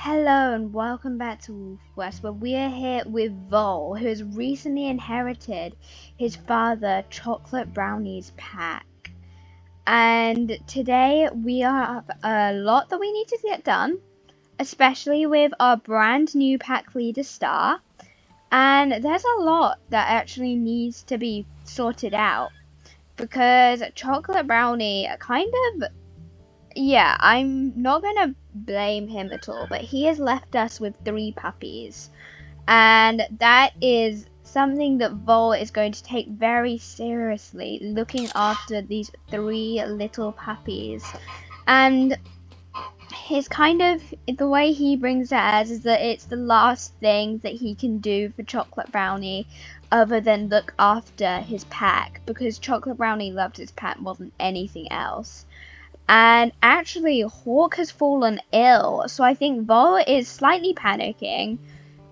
Hello and welcome back to WolfQuest, where we are here with Vole, who has recently inherited his father Chocolate Brownie's pack. And today we have a lot that we need to get done, especially with our brand new pack leader Star. And there's a lot that actually needs to be sorted out, because Chocolate Brownie I'm not gonna blame him at all, but he has left us with 3 puppies. And that is something that Vole is going to take very seriously, looking after these 3 little puppies. And the way he brings it as is that it's the last thing that he can do for Chocolate Brownie other than look after his pack, because Chocolate Brownie loved his pack more than anything else. And actually, Hawk has fallen ill, so I think Vole is slightly panicking.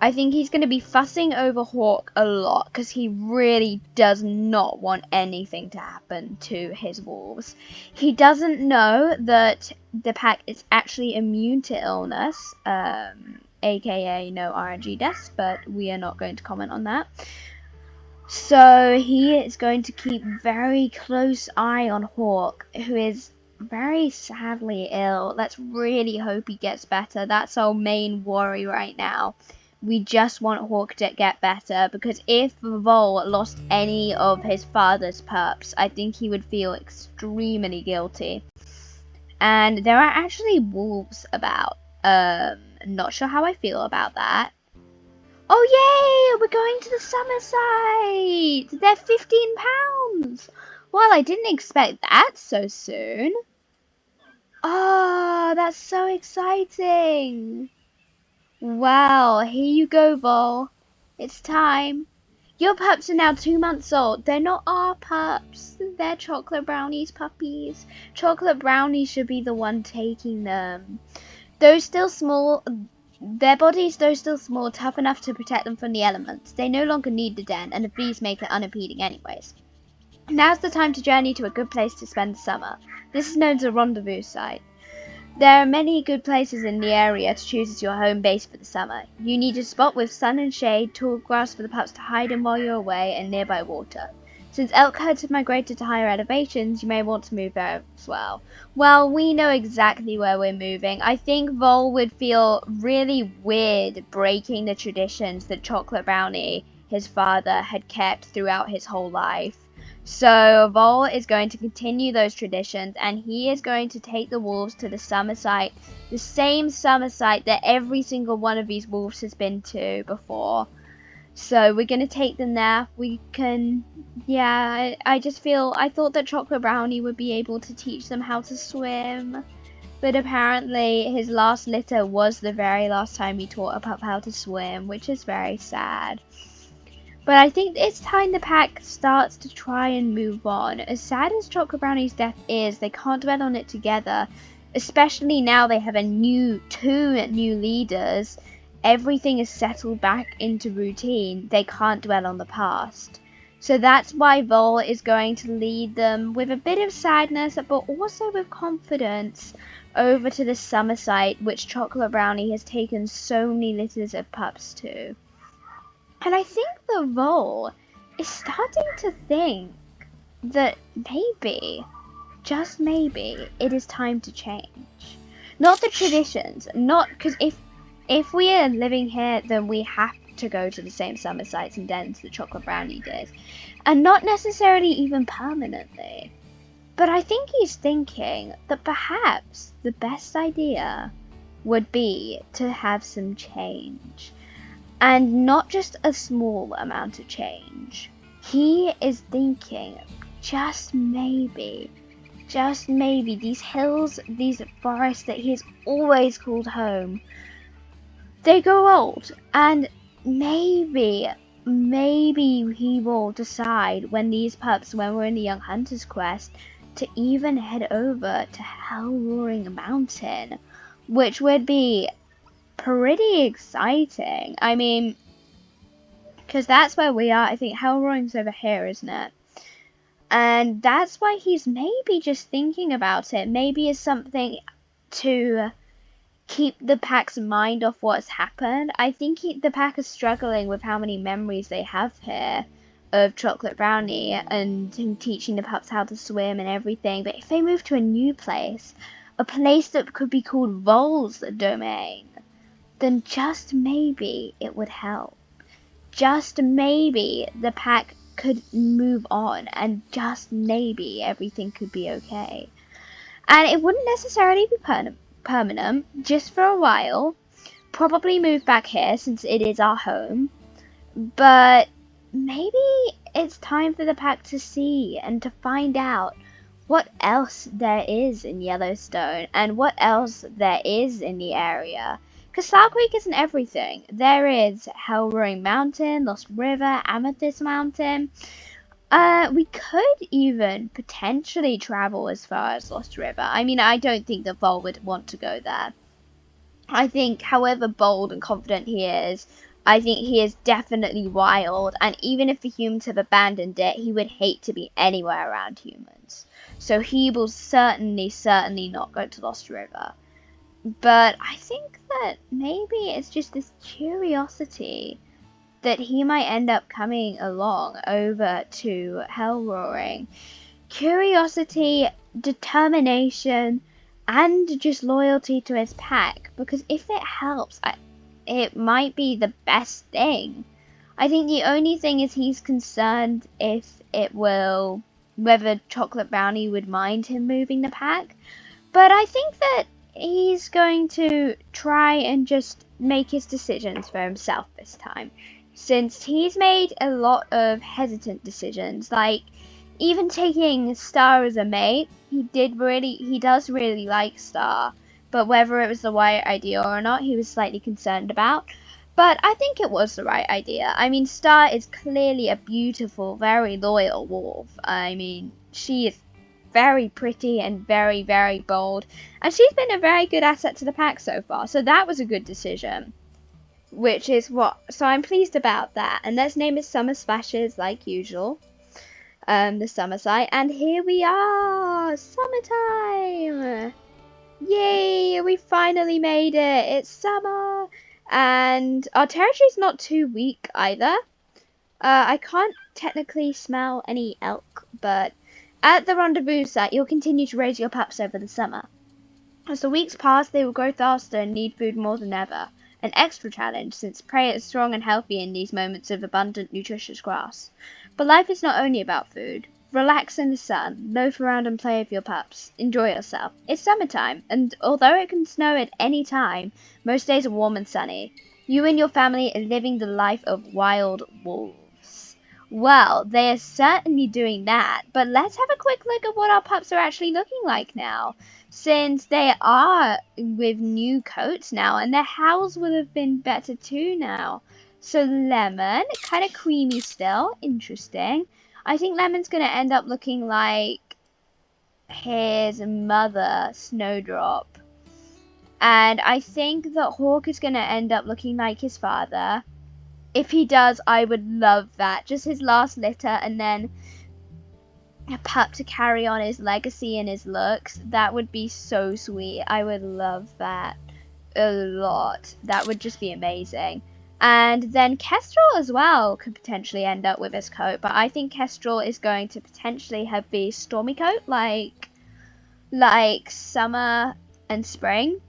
I think he's going to be fussing over Hawk a lot, because he really does not want anything to happen to his wolves. He doesn't know that the pack is actually immune to illness, aka no RNG deaths, but we are not going to comment on that. So he is going to keep very close eye on Hawk, who is very sadly ill. Let's really hope he gets better. That's our main worry right now. We just want Hawk to get better, because if Vole lost any of his father's pups, I think he would feel extremely guilty. And there are actually wolves about. Not sure how I feel about that. Oh yay! We're going to the summer site! They're £15! Well, I didn't expect that so soon. Oh, that's so exciting! Wow, here you go, Vole. It's time. Your pups are now 2 months old. They're not our pups. They're Chocolate Brownie's puppies. Chocolate Brownie should be the one taking them. Though still small, their bodies, though still small, tough enough to protect them from the elements. They no longer need the den, and the bees make it unimpeding anyways. Now's the time to journey to a good place to spend the summer. This is known as a rendezvous site. There are many good places in the area to choose as your home base for the summer. You need a spot with sun and shade, tall grass for the pups to hide in while you're away, and nearby water. Since elk herds have migrated to higher elevations, you may want to move there as well. Well, we know exactly where we're moving. I think Vole would feel really weird breaking the traditions that Chocolate Brownie, his father, had kept throughout his whole life. So Vole is going to continue those traditions, and he is going to take the wolves to the summer site, the same summer site that every single one of these wolves has been to before. So we're going to take them there. I thought that Chocolate Brownie would be able to teach them how to swim. But apparently his last litter was the very last time he taught a pup how to swim, which is very sad. But I think it's time the pack starts to try and move on. As sad as Chocolate Brownie's death is, they can't dwell on it together. Especially now they have two new leaders. Everything is settled back into routine. They can't dwell on the past. So that's why Vole is going to lead them with a bit of sadness, but also with confidence, over to the summer site, which Chocolate Brownie has taken so many litters of pups to. And I think the Vole is starting to think that maybe, just maybe, it is time to change. Not the traditions, not because if we are living here, then we have to go to the same summer sites and dens that Chocolate Brownie did, and not necessarily even permanently. But I think he's thinking that perhaps the best idea would be to have some change. And not just a small amount of change. He is thinking, just maybe, these hills, these forests that he has always called home, they grow old. And maybe he will decide when we're in the Young Hunter's Quest, to even head over to Hell Roaring Mountain, which would be pretty exciting. I mean, because that's where we are. I think Hell Roaring's over here, isn't it? And that's why he's maybe just thinking about it. Maybe it's something to keep the pack's mind off what's happened. I think the pack is struggling with how many memories they have here of Chocolate Brownie and him teaching the pups how to swim and everything. But if they move to a new place, a place that could be called Vole's domain, then just maybe it would help. Just maybe the pack could move on, and just maybe everything could be okay. And it wouldn't necessarily be permanent, just for a while. Probably move back here since it is our home. But maybe it's time for the pack to see and to find out what else there is in Yellowstone and what else there is in the area. Because Slough Creek isn't everything. There is Hell Roaring Mountain, Lost River, Amethyst Mountain. We could even potentially travel as far as Lost River. I mean, I don't think that Vole would want to go there. I think, however bold and confident he is, I think he is definitely wild, and even if the humans have abandoned it, he would hate to be anywhere around humans. So he will certainly not go to Lost River. But I think that maybe it's just this curiosity that he might end up coming along over to Hell Roaring. Curiosity, determination, and just loyalty to his pack, because if it helps, it might be the best thing. I think the only thing is he's concerned if whether Chocolate Brownie would mind him moving the pack, but I think that he's going to try and just make his decisions for himself this time, since he's made a lot of hesitant decisions, like even taking Star as a mate. He does really like Star, but whether it was the right idea or not, he was slightly concerned about. But I think it was the right idea. I mean, Star is clearly a beautiful, very loyal wolf. I mean, she is very pretty and very, very bold, and she's been a very good asset to the pack so far, so that was a good decision. So I'm pleased about that. And let's name it Summer Splashes like usual. The summer site, and here we are, summertime. Yay, we finally made it. It's summer, and our territory's not too weak either. I can't technically smell any elk, but at the rendezvous site, you'll continue to raise your pups over the summer. As the weeks pass, they will grow faster and need food more than ever. An extra challenge, since prey is strong and healthy in these moments of abundant, nutritious grass. But life is not only about food. Relax in the sun, loaf around and play with your pups. Enjoy yourself. It's summertime, and although it can snow at any time, most days are warm and sunny. You and your family are living the life of wild wolves. Well, they are certainly doing that, but let's have a quick look at what our pups are actually looking like now, since they are with new coats now, and their howls would have been better too now. So Lemon, kind of creamy still, interesting. I think Lemon's going to end up looking like his mother, Snowdrop. And I think that Hawk is going to end up looking like his father. If he does, I would love that. Just his last litter, and then a pup to carry on his legacy and his looks. That would be so sweet. I would love that a lot. That would just be amazing. And then Kestrel as well could potentially end up with his coat, but I think Kestrel is going to potentially have the stormy coat like summer and spring.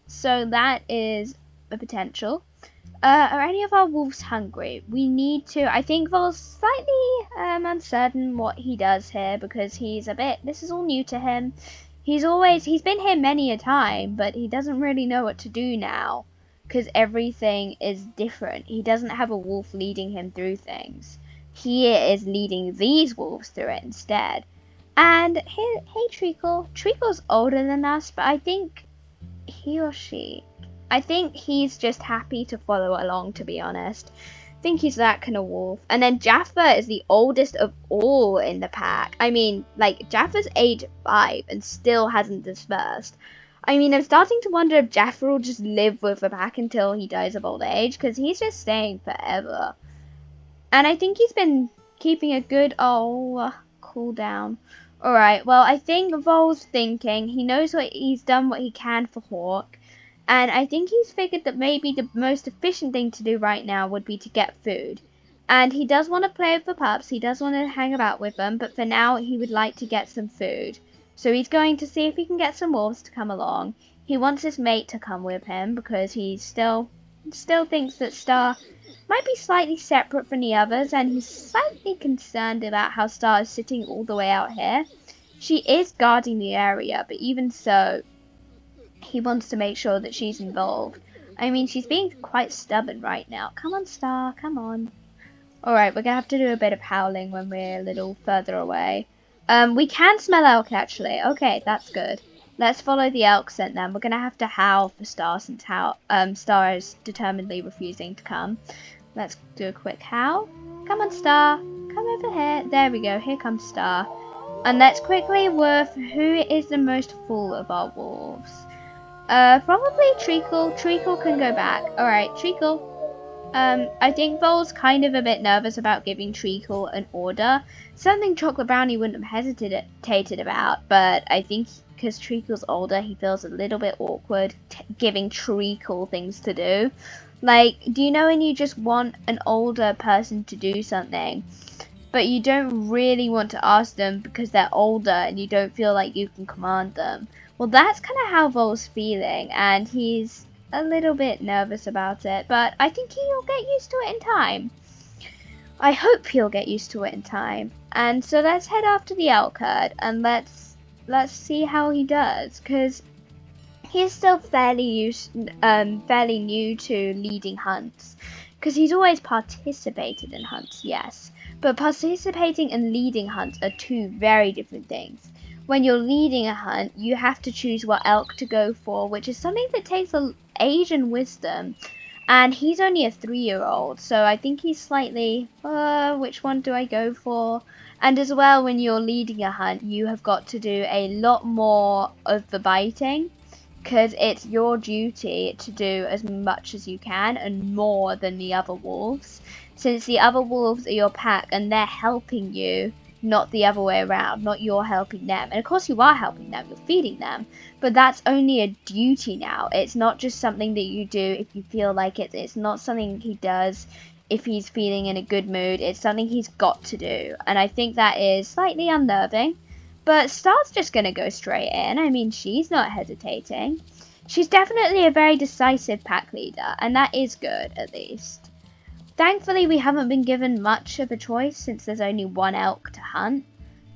So that is a potential. Are any of our wolves hungry? We need to. I think Vole's slightly uncertain what he does here, because this is all new to him. He's been here many a time, but he doesn't really know what to do now, because everything is different. He doesn't have a wolf leading him through things. He is leading these wolves through it instead. And hey Treacle. Treacle's older than us, but I think I think he's just happy to follow along, to be honest. I think he's that kind of wolf. And then Jaffa is the oldest of all in the pack. I mean, like, Jaffa's age 5 and still hasn't dispersed. I mean, I'm starting to wonder if Jaffa will just live with the pack until he dies of old age, because he's just staying forever. And I think he's been keeping a good, cool down. Alright, well, I think Vole's thinking. He knows he's done what he can for Hawk. And I think he's figured that maybe the most efficient thing to do right now would be to get food. And he does want to play with the pups, he does want to hang about with them, but for now he would like to get some food. So he's going to see if he can get some wolves to come along. He wants his mate to come with him because he still thinks that Star might be slightly separate from the others, and he's slightly concerned about how Star is sitting all the way out here. She is guarding the area, but even so, he wants to make sure that she's involved. I mean, she's being quite stubborn right now. Come on, Star, come on. Alright, we're gonna have to do a bit of howling when we're a little further away. We can smell elk, actually. Okay, that's good. Let's follow the elk scent then. We're gonna have to howl for Star since Star is determinedly refusing to come. Let's do a quick howl. Come on, Star. Come over here. There we go. Here comes Star. And let's quickly worth who is the most full of our wolves. Probably Treacle. Treacle can go back. Alright, Treacle. I think Vole's kind of a bit nervous about giving Treacle an order. Something Chocolate Brownie wouldn't have hesitated about, but I think because Treacle's older, he feels a little bit awkward giving Treacle things to do. Like, do you know when you just want an older person to do something, but you don't really want to ask them because they're older and you don't feel like you can command them? Well, that's kind of how Vole's feeling, and he's a little bit nervous about it, but I think he'll get used to it in time. I hope he'll get used to it in time. And so let's head after the elk herd and let's see how he does, because he's still fairly new to leading hunts, because he's always participated in hunts, yes, but participating and leading hunts are two very different things. When you're leading a hunt, you have to choose what elk to go for, which is something that takes age and wisdom. And he's only a 3-year-old, so I think he's slightly, which one do I go for? And as well, when you're leading a hunt, you have got to do a lot more of the biting, because it's your duty to do as much as you can and more than the other wolves, since the other wolves are your pack and they're helping you, not the other way around, not you're helping them. And of course you are helping them, you're feeding them, but that's only a duty now. It's not just something that you do if you feel like it. It's not something he does if he's feeling in a good mood. It's something he's got to do, and I think that is slightly unnerving. But Star's just gonna go straight in. I mean, she's not hesitating. She's definitely a very decisive pack leader, and that is good, at least. Thankfully, we haven't been given much of a choice since there's only one elk to hunt,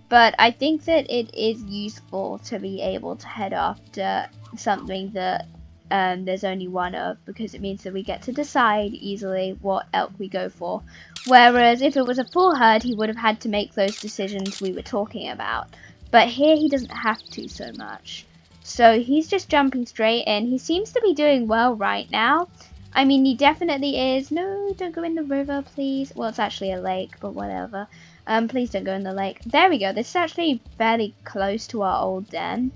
but I think that it is useful to be able to head after something that there's only one of, because it means that we get to decide easily what elk we go for. Whereas if it was a full herd, he would have had to make those decisions we were talking about. But here he doesn't have to so much. So he's just jumping straight in. He seems to be doing well right now. I mean, he definitely is. No, don't go in the river, please. Well, it's actually a lake, but whatever. Please don't go in the lake. There we go. This is actually fairly close to our old den.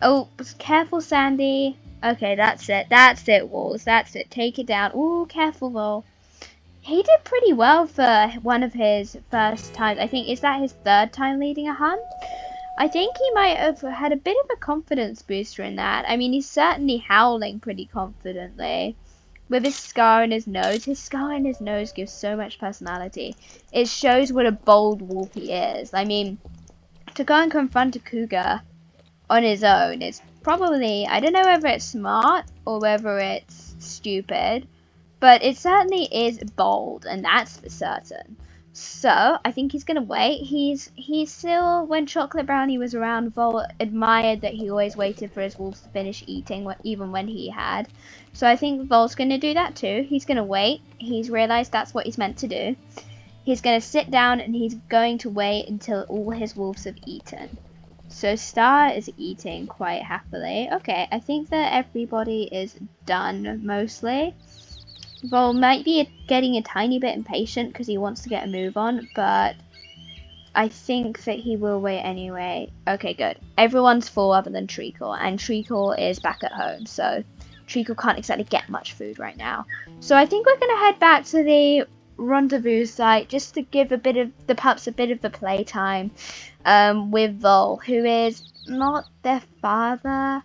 Oh, careful, Sandy. Okay, that's it. That's it, Wolves. That's it. Take it down. Ooh, careful, Vole. He did pretty well for one of his first times. I think, is that his third time leading a hunt? I think he might have had a bit of a confidence booster in that. I mean, he's certainly howling pretty confidently. With his scar on his nose. His scar on his nose gives so much personality. It shows what a bold wolf he is. I mean, to go and confront a cougar on his own is probably, I don't know whether it's smart or whether it's stupid, but it certainly is bold, and that's for certain. So, I think he's going to wait. He's still, when Chocolate Brownie was around, Vole admired that he always waited for his wolves to finish eating, even when he had. So I think Vole's going to do that too. He's going to wait. He's realised that's what he's meant to do. He's going to sit down and he's going to wait until all his wolves have eaten. So Star is eating quite happily. Okay, I think that everybody is done mostly. Vole might be getting a tiny bit impatient because he wants to get a move on, but I think that he will wait anyway. Okay, good. Everyone's full other than Treacle, and Treacle is back at home, so Treacle can't exactly get much food right now. So I think we're going to head back to the rendezvous site just to give the pups a bit of the playtime with Vole, who is not their father.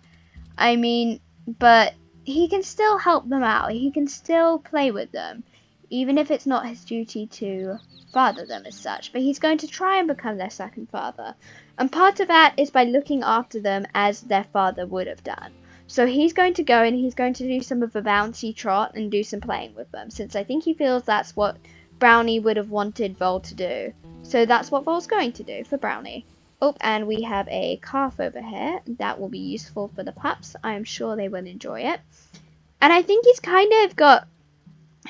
I mean, but he can still help them out. He can still play with them, even if it's not his duty to father them as such. But he's going to try and become their second father. And part of that is by looking after them as their father would have done. So he's going to go and he's going to do some of the bouncy trot and do some playing with them, since I think he feels that's what Brownie would have wanted Vole to do. So that's what Vole's going to do for Brownie. Oh, and we have a calf over here. That will be useful for the pups. I'm sure they will enjoy it. And I think he's kind of got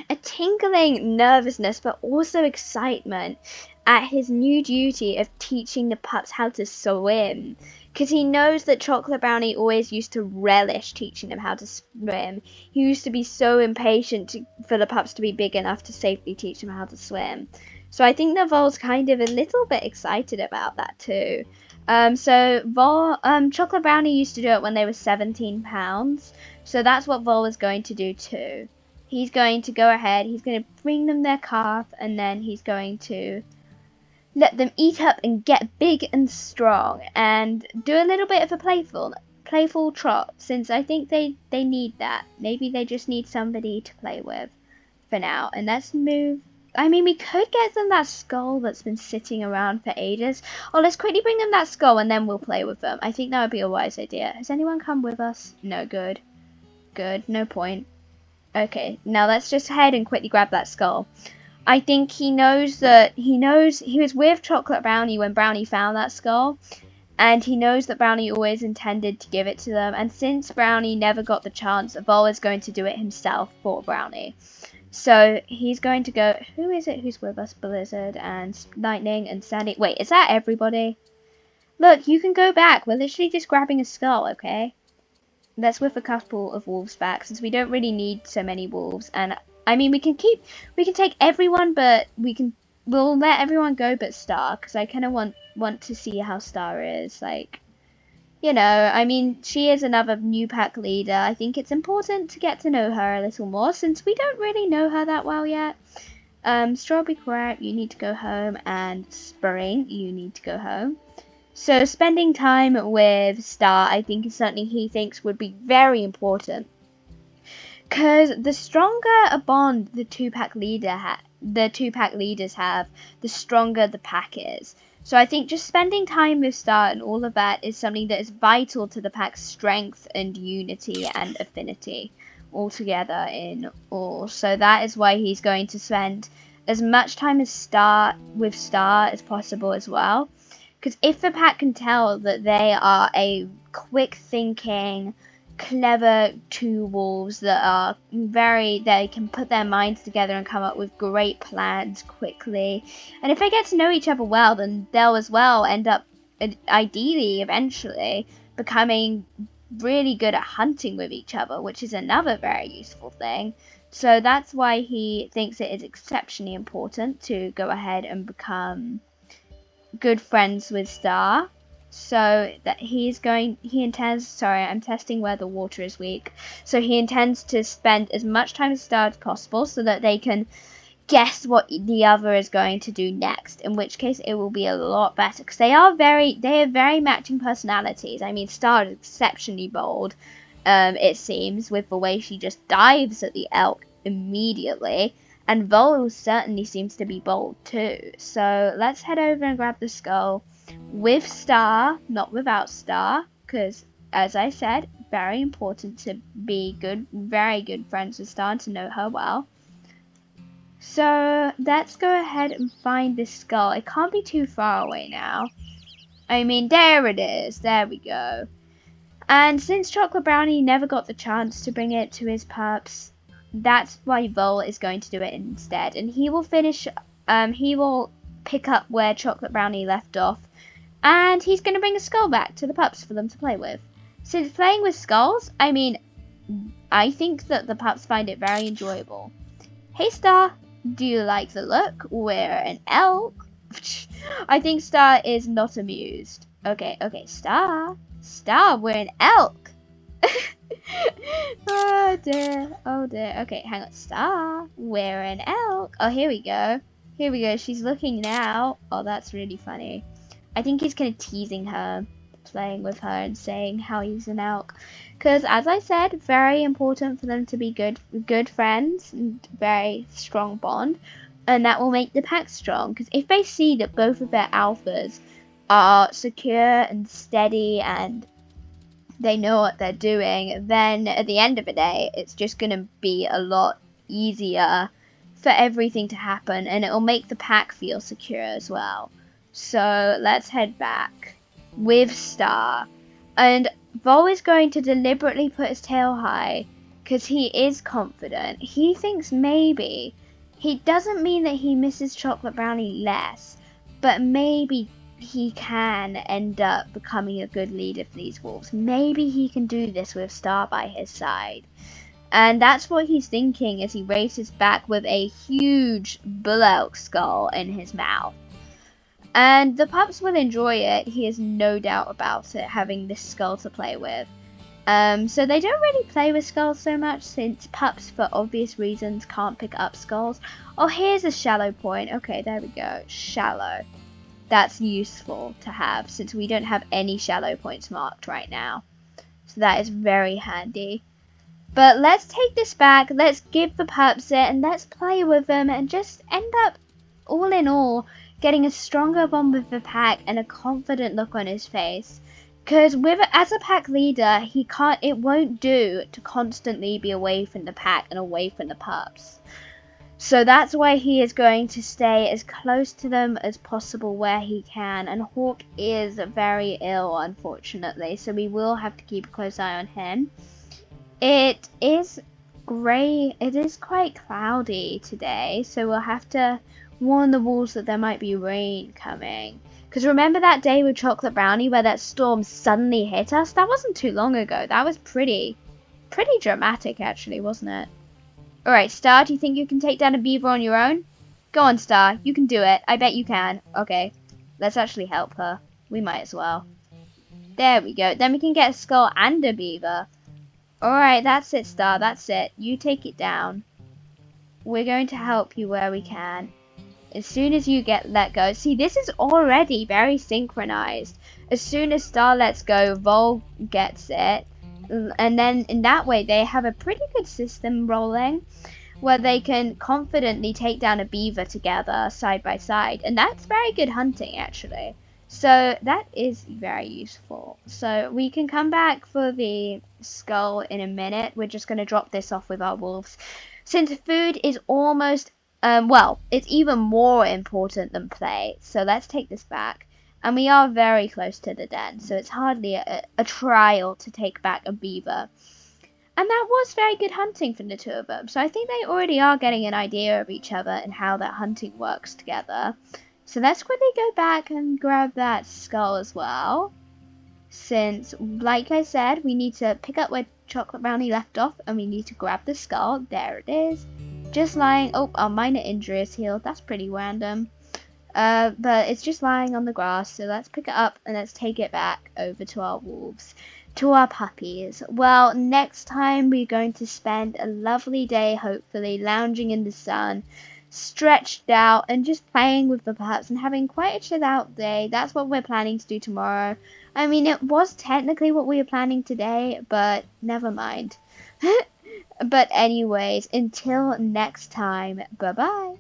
a tingling nervousness, but also excitement at his new duty of teaching the pups how to swim. Because he knows that Chocolate Brownie always used to relish teaching them how to swim. He used to be so impatient for the pups to be big enough to safely teach them how to swim. So I think that Vole's kind of a little bit excited about that too. Chocolate Brownie used to do it when they were 17 pounds. So that's what Vole is going to do too. He's going to go ahead, he's going to bring them their calf, and then he's going to let them eat up and get big and strong, and do a little bit of a playful trot, since I think they need that. Maybe they just need somebody to play with for now. And let's move. I mean, we could get them that skull that's been sitting around for ages. Or let's quickly bring them that skull and then we'll play with them. I think that would be a wise idea. Has anyone come with us? No, good. Good, no point. Okay, now let's just head and quickly grab that skull. I think he knows he was with Chocolate Brownie when Brownie found that skull, and he knows that Brownie always intended to give it to them, and since Brownie never got the chance, Vole is going to do it himself for Brownie. So he's going to go, who is it who's with us? Blizzard and Lightning and Sandy. Wait, is that everybody? Look, you can go back. We're literally just grabbing a skull, okay? That's with a couple of wolves back, since we don't really need so many wolves. And I mean, we can take everyone, but we'll let everyone go but Star, because I kind of want to see how Star is. Like, you know, I mean, she is another new pack leader. I think it's important to get to know her a little more, since we don't really know her that well yet. Strawberry Crab, you need to go home, and Spring, you need to go home. So spending time with Star, I think, is something he thinks would be very important. Because the stronger a bond the two-pack leaders have, the stronger the pack is. So I think just spending time with Star and all of that is something that is vital to the pack's strength and unity and affinity all together in all. So that is why he's going to spend as much time with Star as possible as well. Because if the pack can tell that they are a quick-thinking, clever two wolves that are they can put their minds together and come up with great plans quickly, and if they get to know each other well, then they'll as well end up, ideally, eventually, becoming really good at hunting with each other, which is another very useful thing. So that's why he thinks it is exceptionally important to go ahead and become good friends with Star. So that he intends, sorry, I'm testing where the water is weak. So he intends to spend as much time with Star as possible so that they can guess what the other is going to do next. In which case it will be a lot better, because they have very matching personalities. I mean, Star is exceptionally bold, it seems, with the way she just dives at the elk immediately. And Vole certainly seems to be bold too. So let's head over and grab the skull with Star, not without Star, because as I said, very important to be very good friends with Star and to know her well. So let's go ahead and find this skull. It can't be too far away now. I mean, there it is. There we go. And since Chocolate Brownie never got the chance to bring it to his pups, that's why Vole is going to do it instead. And he will pick up where Chocolate Brownie left off. And he's going to bring a skull back to the pups for them to play with. Since playing with skulls, I mean, I think that the pups find it very enjoyable. Hey Star, do you like the look? We're an elk. I think Star is not amused. Okay, Star, we're an elk. Oh dear. Okay, hang on. Star, we're an elk. Oh, here we go. She's looking now. Oh, that's really funny. I think he's kind of teasing her. playing with her and saying how he's an elk. Because, as I said, very important for them to be good friends and very strong bond. And that will make the pack strong. Because if they see that both of their alphas are secure and steady and they know what they're doing, then at the end of the day, it's just going to be a lot easier for everything to happen, and it'll make the pack feel secure as well. So let's head back with Star. And Vole is going to deliberately put his tail high because he is confident. He thinks maybe, he doesn't mean that he misses Chocolate Brownie less, but maybe he can end up becoming a good leader for these wolves. Maybe he can do this with Star by his side. And that's what he's thinking as he races back with a huge bull elk skull in his mouth. And the pups will enjoy it, he has no doubt about it, having this skull to play with. So they don't really play with skulls so much, since pups, for obvious reasons, can't pick up skulls. Oh, here's a shallow point. Okay, there we go. Shallow. That's useful to have, since we don't have any shallow points marked right now. So that is very handy. But let's take this back, let's give the pups it, and let's play with them, and just end up, all in all, getting a stronger bond with the pack and a confident look on his face. Because as a pack leader, it won't do to constantly be away from the pack and away from the pups. So that's why he is going to stay as close to them as possible where he can. And Hawk is very ill, unfortunately, so we will have to keep a close eye on him. It is grey. It is quite cloudy today, so we'll have to warn the wolves that there might be rain coming. Because remember that day with Chocolate Brownie where that storm suddenly hit us? That wasn't too long ago. That was pretty dramatic, actually, wasn't it? Alright, Star, do you think you can take down a beaver on your own? Go on, Star. You can do it. I bet you can. Okay, let's actually help her. We might as well. There we go. Then we can get a skull and a beaver. Alright, that's it, Star. That's it. You take it down. We're going to help you where we can. As soon as you get let go. See, this is already very synchronized. As soon as Star lets go, Vole gets it. And then in that way, they have a pretty good system rolling where they can confidently take down a beaver together side by side. And that's very good hunting, actually. So that is very useful. So we can come back for the skull in a minute. We're just going to drop this off with our wolves. Since food is almost, well, it's even more important than play. So let's take this back. And we are very close to the den, so it's hardly a trial to take back a beaver. And that was very good hunting from the two of them. So I think they already are getting an idea of each other and how that hunting works together. So let's quickly go back and grab that skull as well. Since, like I said, we need to pick up where Chocolate Brownie left off and we need to grab the skull. There it is. Just lying. Oh, our minor injury is healed. That's pretty random. But it's just lying on the grass, so let's pick it up and let's take it back over to our wolves, to our puppies. Well, next time we're going to spend a lovely day, hopefully, lounging in the sun, stretched out, and just playing with the pups and having quite a chill out day. That's what we're planning to do tomorrow. I mean, it was technically what we were planning today, but never mind. But anyways, until next time, bye-bye.